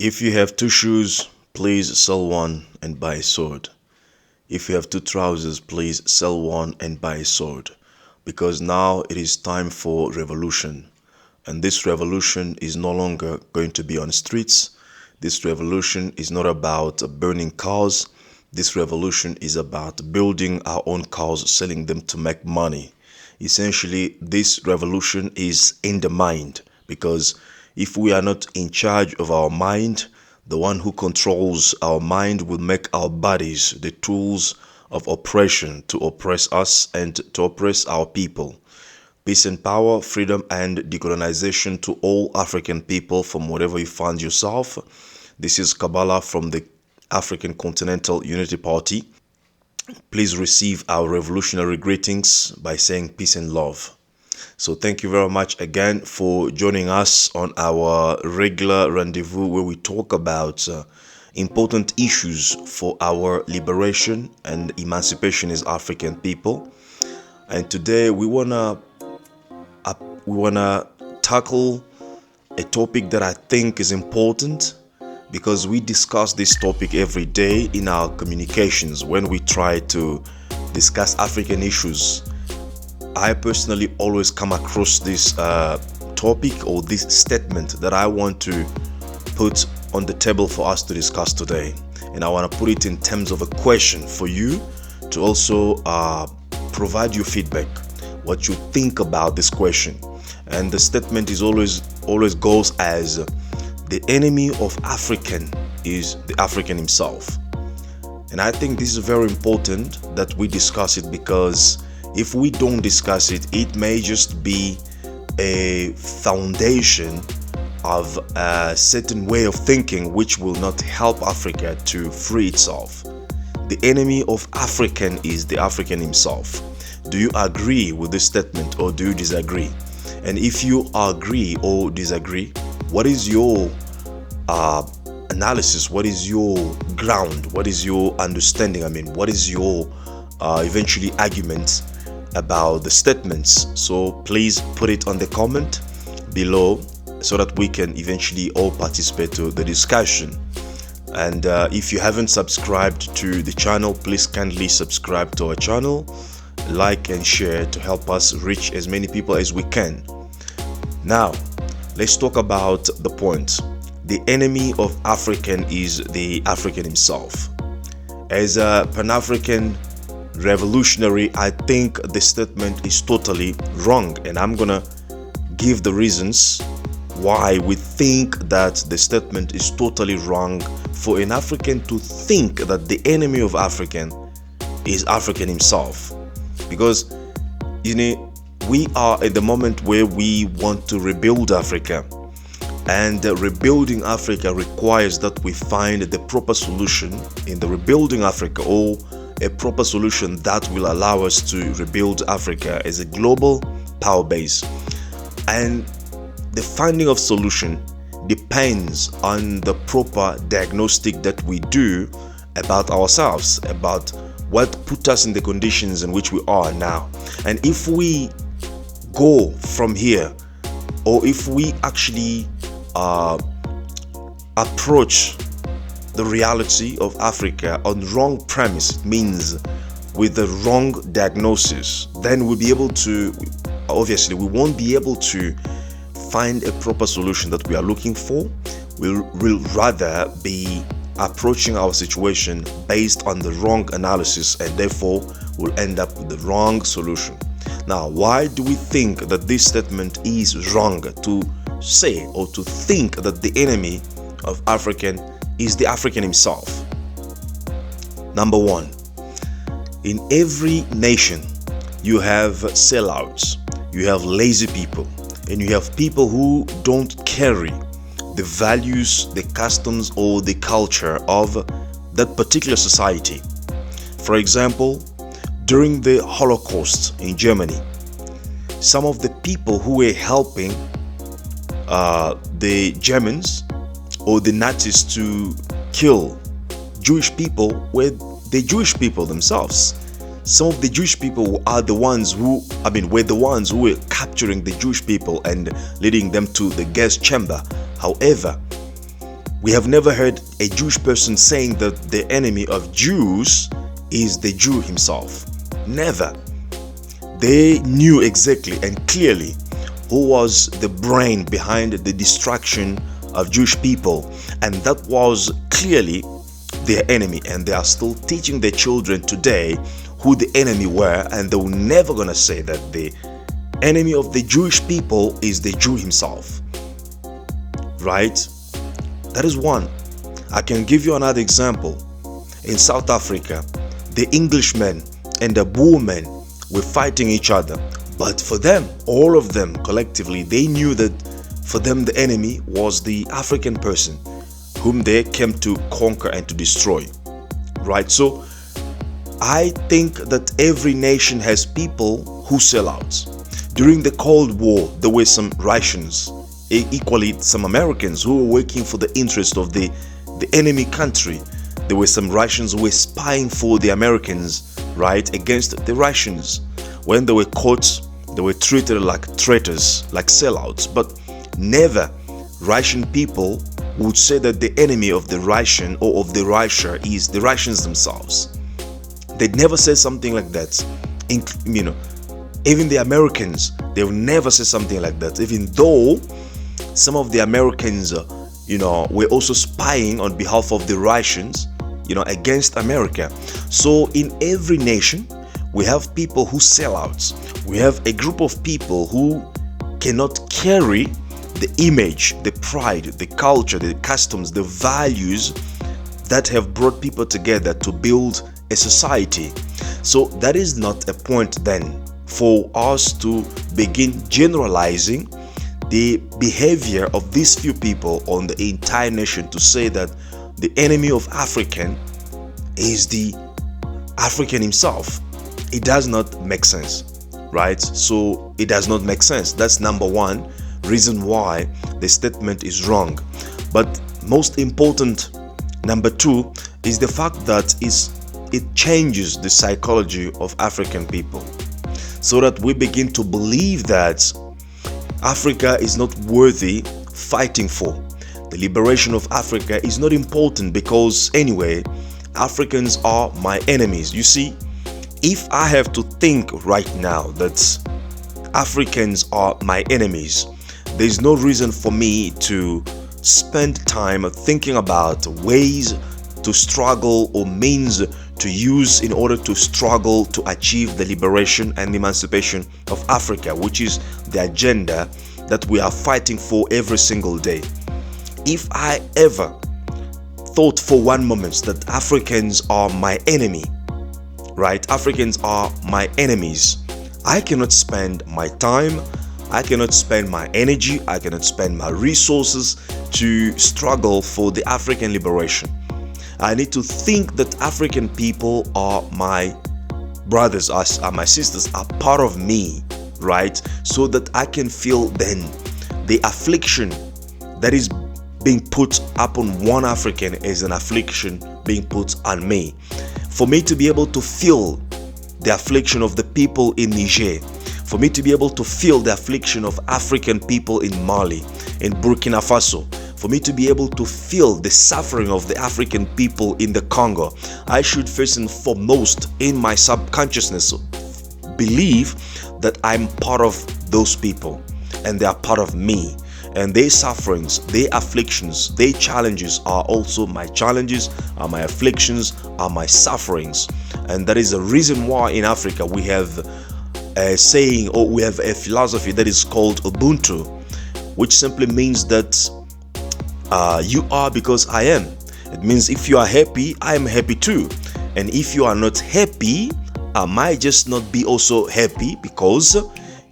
If you have two shoes, please sell one and buy a sword. If you have two trousers, please sell one and buy a sword. Because now it is time for revolution. And this revolution is no longer going to be on streets. This revolution is not about burning cars. This revolution is about building our own cars, selling them to make money. Essentially, this revolution is in the mind, because if we are not in charge of our mind, the one who controls our mind will make our bodies the tools of oppression to oppress us and to oppress our people. Peace and power, freedom and decolonization to all African people from wherever you find yourself. This is Kabbalah from the African Continental Unity Party. Please receive our revolutionary greetings by saying peace and love. So thank you very much again for joining us on our regular rendezvous where we talk about important issues for our liberation and emancipation as African people. And today we wanna tackle a topic that I think is important, because we discuss this topic every day in our communications when we try to discuss African issues. I personally always come across this topic or this statement that I want to put on the table for us to discuss today. And I want to put it in terms of a question for you to also provide your feedback, what you think about this question. And the statement is always goes as: the enemy of African is the African himself. And I think this is very important that we discuss it, because if we don't discuss it, it may just be a foundation of a certain way of thinking which will not help Africa to free itself. The enemy of African is the African himself. Do you agree with this statement or do you disagree? And if you agree or disagree, what is your analysis? What is your ground? What is your understanding? What is your eventually argument about the statements? So please put it on the comment below so that we can eventually all participate to the discussion. And if you haven't subscribed to the channel, please kindly subscribe to our channel, like and share to help us reach as many people as we can. Now let's talk about the point. The enemy of African is the African himself. As a Pan-African revolutionary, I think the statement is totally wrong, and I'm gonna give the reasons why we think that the statement is totally wrong for an African to think that the enemy of African is African himself. Because we are at the moment where we want to rebuild Africa, and rebuilding Africa requires that we find the proper solution in the rebuilding Africa, or a proper solution that will allow us to rebuild Africa as a global power base. And the finding of solution depends on the proper diagnostic that we do about ourselves, about what put us in the conditions in which we are now. And if we go from here, or if we actually approach the reality of Africa on wrong premise, means with the wrong diagnosis, then we'll be able to, obviously we won't be able to find a proper solution that we are looking for. We'll rather be approaching our situation based on the wrong analysis, and therefore we'll end up with the wrong solution. Now, why do we think that this statement is wrong, to say or to think that the enemy of African is the African himself? Number one, in every nation you have sellouts, you have lazy people, and you have people who don't carry the values, the customs, or the culture of that particular society. For example, during the Holocaust in Germany, some of the people who were helping the Germans or the Nazis to kill Jewish people were the Jewish people themselves. Some of the Jewish people are the ones who, were the ones who were capturing the Jewish people and leading them to the gas chamber. However, We have never heard a Jewish person saying that the enemy of Jews is the Jew himself. Never. They knew exactly and clearly who was the brain behind the destruction of Jewish people, and that was clearly their enemy. And they are still teaching their children today who the enemy were, and they were never gonna say that the enemy of the Jewish people is the Jew himself. Right? That is one. I can give you another example. In South Africa, the Englishmen and the Boermen were fighting each other. But for them, all of them collectively, they knew that for them the enemy was the African person whom they came to conquer and to destroy. Right? So I think that every nation has people who sell out. During the Cold War, there were some Russians, equally some Americans who were working for the interest of the enemy country. There were some Russians who were spying for the Americans, right, against the Russians. When they were caught, they were treated like traitors, like sellouts. But never Russian people would say that the enemy of the Russian or of the Russia is the Russians themselves. They'd never say something like that. Even the Americans, they will never say something like that, even though some of the Americans, were also spying on behalf of the Russians, against America. So in every nation, we have people who sell out. We have a group of people who cannot carry the image, the pride, the culture, the customs, the values that have brought people together to build a society. So that is not a point then for us to begin generalizing the behavior of these few people on the entire nation to say that the enemy of African is the African himself. It does not make sense, right? So it does not make sense. That's number one reason why the statement is wrong. But most important, number two, is the fact that it changes the psychology of African people, so that we begin to believe that Africa is not worthy fighting for. The liberation of Africa is not important because anyway, Africans are my enemies. You see, if I have to think right now that Africans are my enemies, there's no reason for me to spend time thinking about ways to struggle or means to use in order to struggle to achieve the liberation and emancipation of Africa, which is the agenda that we are fighting for every single day. If I ever thought for one moment that Africans are my enemy, right? Africans are my enemies. I cannot spend my time, I cannot spend my energy, I cannot spend my resources to struggle for the African liberation. I need to think that African people are my brothers, are my sisters, are part of me, right? So that I can feel then the affliction that is being put upon one African is an affliction being put on me. For me to be able to feel the affliction of the people in Niger, for me to be able to feel the affliction of African people in Mali, in Burkina Faso, for me to be able to feel the suffering of the African people in the Congo, I should first and foremost in my subconsciousness believe that I'm part of those people and they are part of me, and their sufferings, their afflictions, their challenges are also my challenges, are my afflictions, are my sufferings. And that is the reason why in Africa we have a saying, or we have a philosophy that is called Ubuntu, which simply means that you are because I am. It means if you are happy, I am happy too. And if you are not happy, I might just not be also happy, because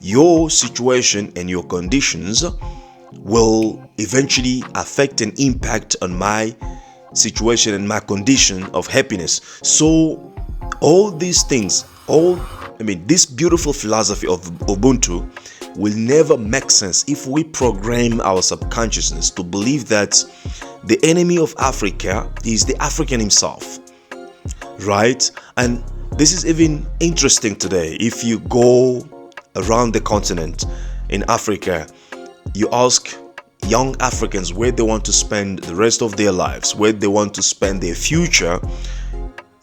your situation and your conditions will eventually affect and impact on my situation and my condition of happiness. So all these things, this beautiful philosophy of Ubuntu will never make sense if we program our subconsciousness to believe that the enemy of Africa is the African himself, right? And this is even interesting today. If you go around the continent in Africa, you ask young Africans, where they want to spend the rest of their lives, where they want to spend their future,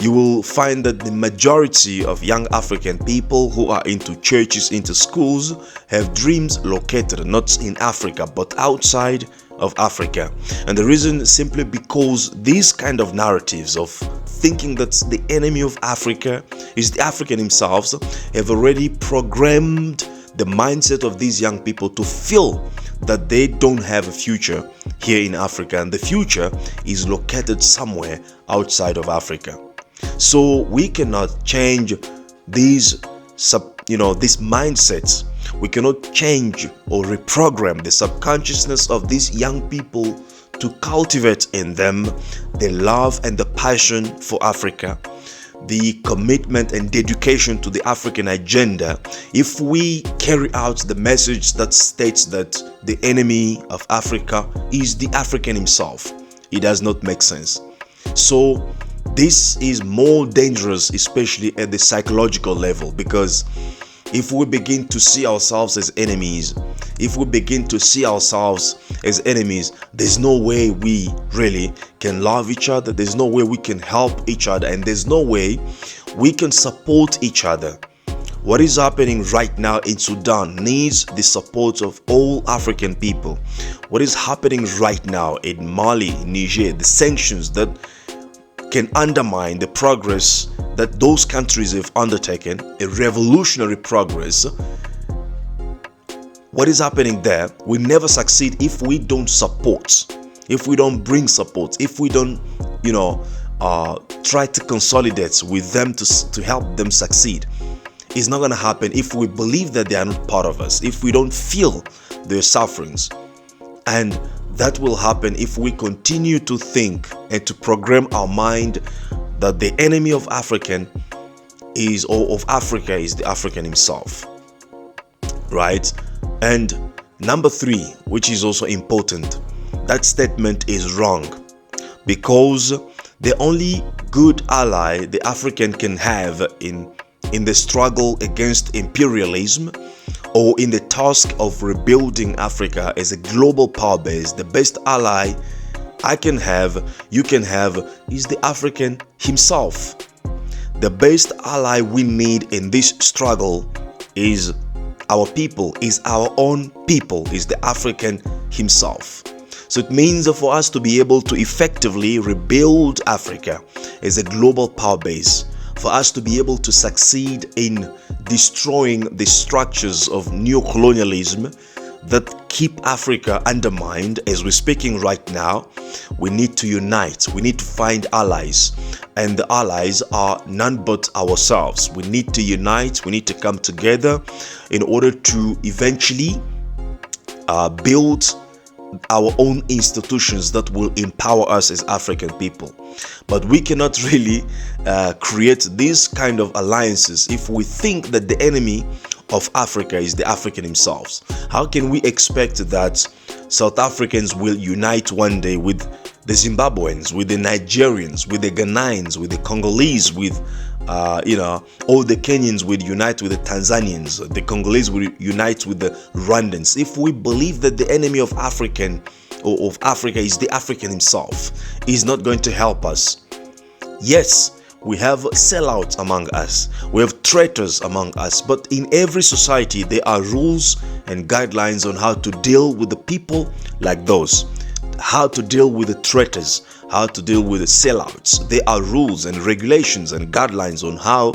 you will find that the majority of young African people who are into churches, into schools, have dreams located not in Africa but outside of Africa. And the reason simply because these kind of narratives of thinking that the enemy of Africa is the African themselves have already programmed the mindset of these young people to feel that they don't have a future here in Africa, and the future is located somewhere outside of Africa. So we cannot change these mindsets. We cannot change or reprogram the subconsciousness of these young people to cultivate in them the love and the passion for Africa, the commitment and dedication to the African agenda. If we carry out the message that states that the enemy of Africa is the African himself, it does not make sense. So this is more dangerous, especially at the psychological level, because if we begin to see ourselves as enemies, there's no way we really can love each other, there's no way we can help each other, and there's no way we can support each other. What is happening right now in Sudan needs the support of all African people. What is happening right now in Mali, Niger, the sanctions that can undermine the progress that those countries have undertaken, a revolutionary progress. What is happening there will never succeed if we don't support, if we don't bring support, if we don't, try to consolidate with them to help them succeed. It's not going to happen if we believe that they are not part of us, if we don't feel their sufferings. And that will happen if we continue to think and to program our mind that the enemy of Africa is the African himself. Right? And number 3, which is also important, that statement is wrong, because the only good ally the African can have in the struggle against imperialism or in the task of rebuilding Africa as a global power base, the best ally you can have is the African himself. The best ally we need in this struggle is our people, is our own people, is the African himself. So it means for us to be able to effectively rebuild Africa as a global power base, for us to be able to succeed in destroying the structures of neocolonialism that keep Africa undermined as we're speaking right now, we need to unite. We need to find allies, and the allies are none but ourselves. We need to unite. We need to come together in order to eventually build our own institutions that will empower us as African people. But we cannot really create these kind of alliances if we think that the enemy of Africa is the African himself. How can we expect that South Africans will unite one day with the Zimbabweans, with the Nigerians, with the Ghanaians, with the Congolese, with all the Kenyans will unite with the Tanzanians, the Congolese will unite with the Rwandans, if we believe that the enemy of Africa is the African himself? Is not going to help us. Yes, we have sellouts among us, we have traitors among us, but in every society there are rules and guidelines on how to deal with the people like those, how to deal with the traitors, how to deal with the sellouts. There are rules and regulations and guidelines on how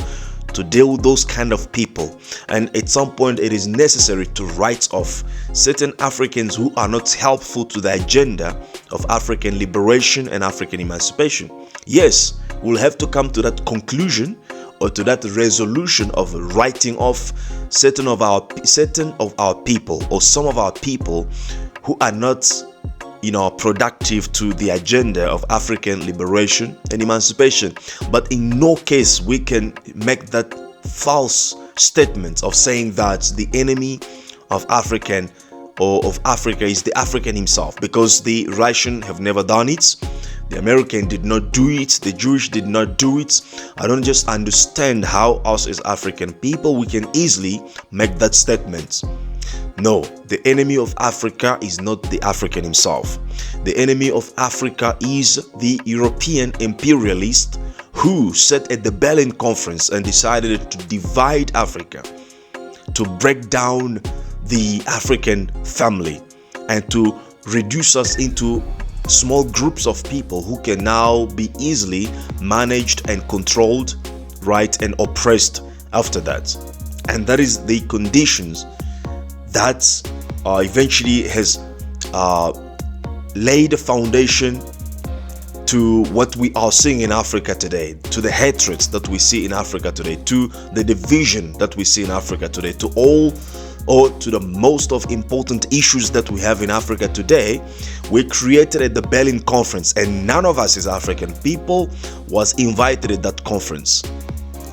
to deal with those kind of people, and at some point it is necessary to write off certain Africans who are not helpful to the agenda of African liberation and African emancipation. Yes, we'll have to come to that conclusion or to that resolution of writing off certain of our people, or some of our people who are not productive to the agenda of African liberation and emancipation. But in no case we can make that false statement of saying that the enemy of Africa is the African himself, because the Russian have never done it, the American did not do it, the Jewish did not do it. I don't just understand how us as African people we can easily make that statement. No, the enemy of Africa is not the African himself. The enemy of Africa is the European imperialist who sat at the Berlin Conference and decided to divide Africa, to break down the African family, and to reduce us into small groups of people who can now be easily managed and controlled, right, and oppressed after that. And that is the conditions that eventually has laid a foundation to what we are seeing in Africa today, to the hatreds that we see in Africa today, to the division that we see in Africa today, to all, or to the most of important issues that we have in Africa today, were created at the Berlin Conference, and none of us as African people was invited at that conference.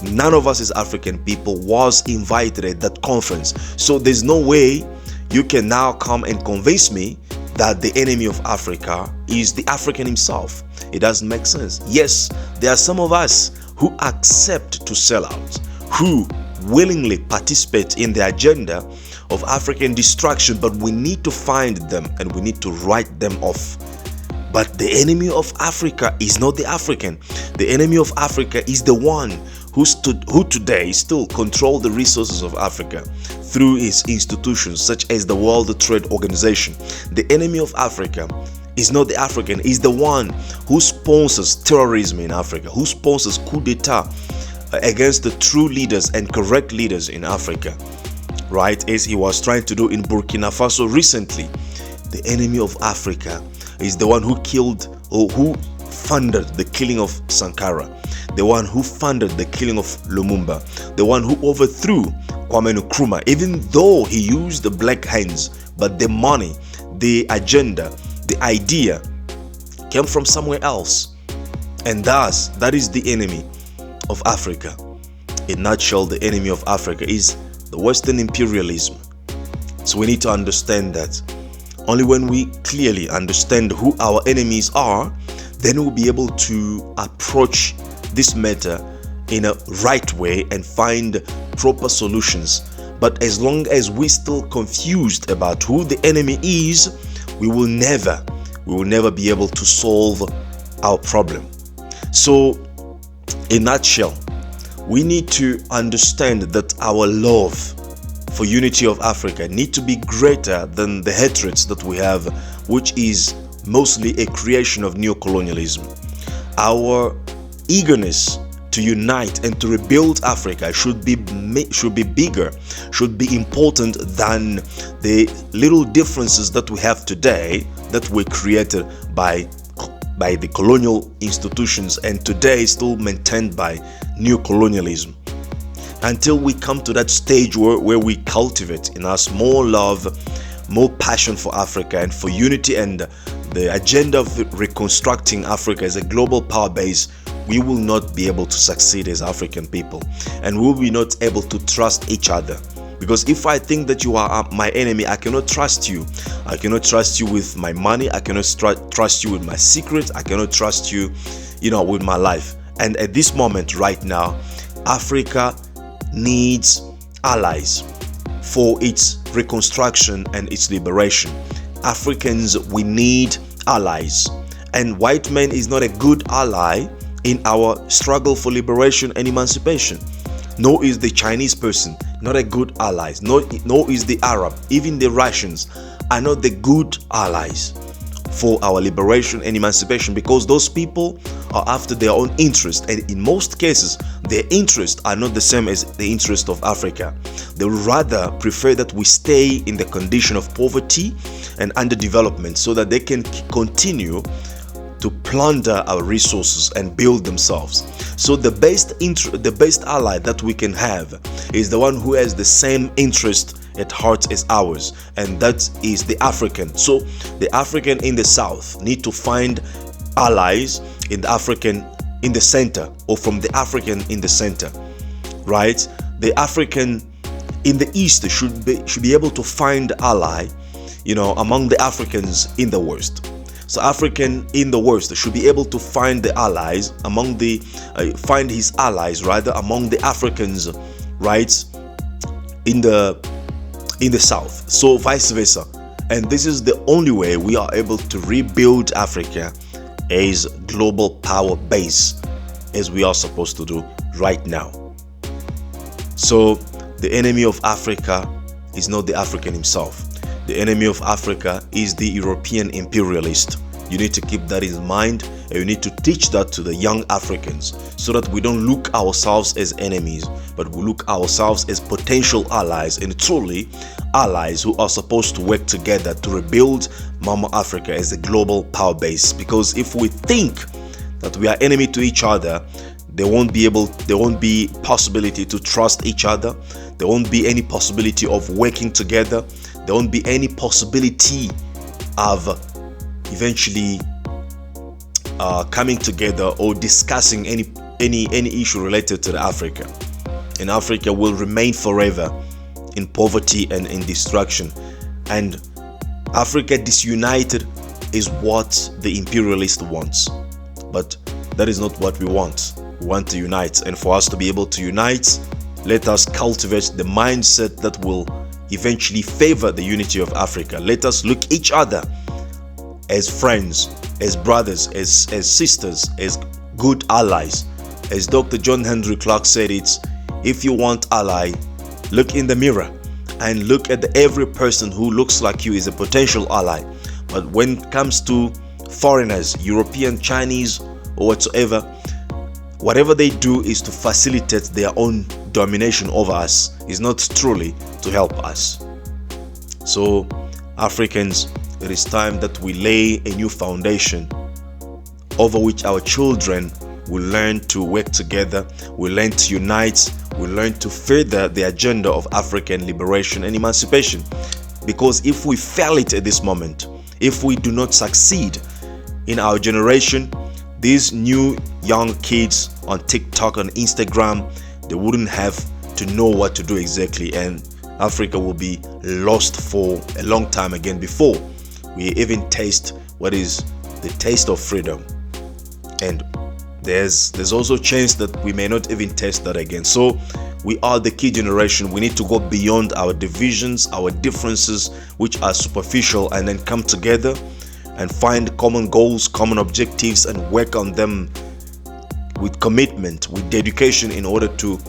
None of us as African people was invited at that conference. So there's no way you can now come and convince me that the enemy of Africa is the African himself. It doesn't make sense. Yes, there are some of us who accept to sell out, who willingly participate in the agenda of African destruction, but we need to find them and we need to write them off. But the enemy of Africa is not the African. The enemy of Africa is the one who today still control the resources of Africa through its institutions such as the World Trade Organization. The enemy of Africa is not the African, is the one who sponsors terrorism in Africa, who sponsors coup d'etat against the true leaders and correct leaders in Africa, right, as he was trying to do in Burkina Faso recently. The enemy of Africa is the one who killed, or who funded the killing of Sankara, the one who funded the killing of Lumumba, the one who overthrew Kwame Nkrumah, even though he used the black hands, but the money, the agenda, the idea came from somewhere else. And thus, that is the enemy of Africa. In a nutshell, the enemy of Africa is the Western imperialism. So we need to understand that. Only when we clearly understand who our enemies are, then we'll be able to approach this matter in a right way and find proper solutions. But as long as we're still confused about who the enemy is, we will never be able to solve our problem. So in a nutshell, we need to understand that our love for unity of Africa need to be greater than the hatreds that we have, which is mostly a creation of neocolonialism. Our eagerness to unite and to rebuild Africa should be bigger, should be important than the little differences that we have today that were created by the colonial institutions and today still maintained by neocolonialism. Until we come to that stage where we cultivate in us more love, more passion for Africa and for unity and the agenda of reconstructing Africa as a global power base, we will not be able to succeed as African people, and we will be not able to trust each other. Because if I think that you are my enemy, I cannot trust you. I cannot trust you with my money. I cannot trust you with my secrets. I cannot trust you, with my life. And at this moment right now, Africa needs allies for its reconstruction and its liberation. Africans, we need allies. And white man is not a good ally in our struggle for liberation and emancipation. Nor is the Chinese person not a good ally. Nor is the Arab, even the Russians are not the good allies for our liberation and emancipation, because those people are after their own interest, and in most cases their interests are not the same as the interest of Africa. They would rather prefer that we stay in the condition of poverty and underdevelopment so that they can continue to plunder our resources and build themselves. So the best ally that we can have is the one who has the same interest at heart as ours, and that is the African. So the African in the south need to find allies in the African in the center, or from the African in the center, right? The African in the east should be able to find ally, among the Africans in the west. So African in the West should be able to find the allies find his allies rather among the Africans, right, in the in the south, so vice versa. And this is the only way we are able to rebuild Africa as global power base, as we are supposed to do right now. So the enemy of Africa is not the African himself. The enemy of Africa is the European imperialist. You need to keep that in mind, and you need to teach that to the young Africans, so that we don't look ourselves as enemies, but we look ourselves as potential allies, and truly allies who are supposed to work together to rebuild Mama Africa as a global power base. Because if we think that we are enemy to each other, there won't be possibility to trust each other. There won't be any possibility of working together. There won't be any possibility of eventually coming together or discussing any issue related to Africa. And Africa will remain forever in poverty and in destruction. And Africa disunited is what the imperialist wants. But that is not what we want. We want to unite. And for us to be able to unite, let us cultivate the mindset that will eventually favor the unity of Africa. Let us look each other as friends, as brothers, as sisters, as good allies. As Dr. John Henry Clarke said, it's if you want ally, look in the mirror and look at every person who looks like you is a potential ally. But when it comes to foreigners, European, Chinese, or whatsoever, whatever they do is to facilitate their own domination over us, is not truly to help us. So Africans, it is time that we lay a new foundation over which our children will learn to work together, will learn to unite, will learn to further the agenda of African liberation and emancipation. Because if we fail it at this moment, if we do not succeed in our generation, these new young kids on TikTok, on Instagram, they wouldn't have to know what to do exactly, and Africa will be lost for a long time again before we even taste what is the taste of freedom. And there's also a chance that we may not even taste that again. So we are the key generation. We need to go beyond our divisions, our differences, which are superficial, and then come together and find common goals, common objectives, and work on them with commitment, with dedication, in order to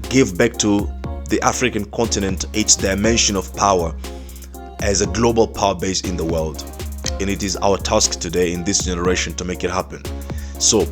give back to the African continent its dimension of power as a global power base in the world. And it is our task today in this generation to make it happen. So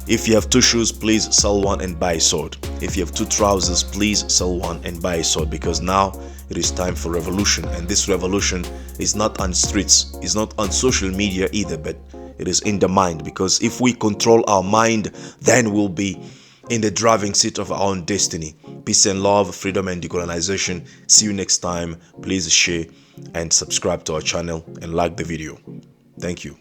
if you have 2 shoes, please sell one and buy a sword. If you have 2 trousers, please sell one and buy a sword, because now it is time for revolution. And this revolution is not on streets, it's not on social media either, but it is in the mind. Because if we control our mind, then we'll be in the driving seat of our own destiny. Peace and love, freedom and decolonization. See you next time. Please share and subscribe to our channel and like the video. Thank you.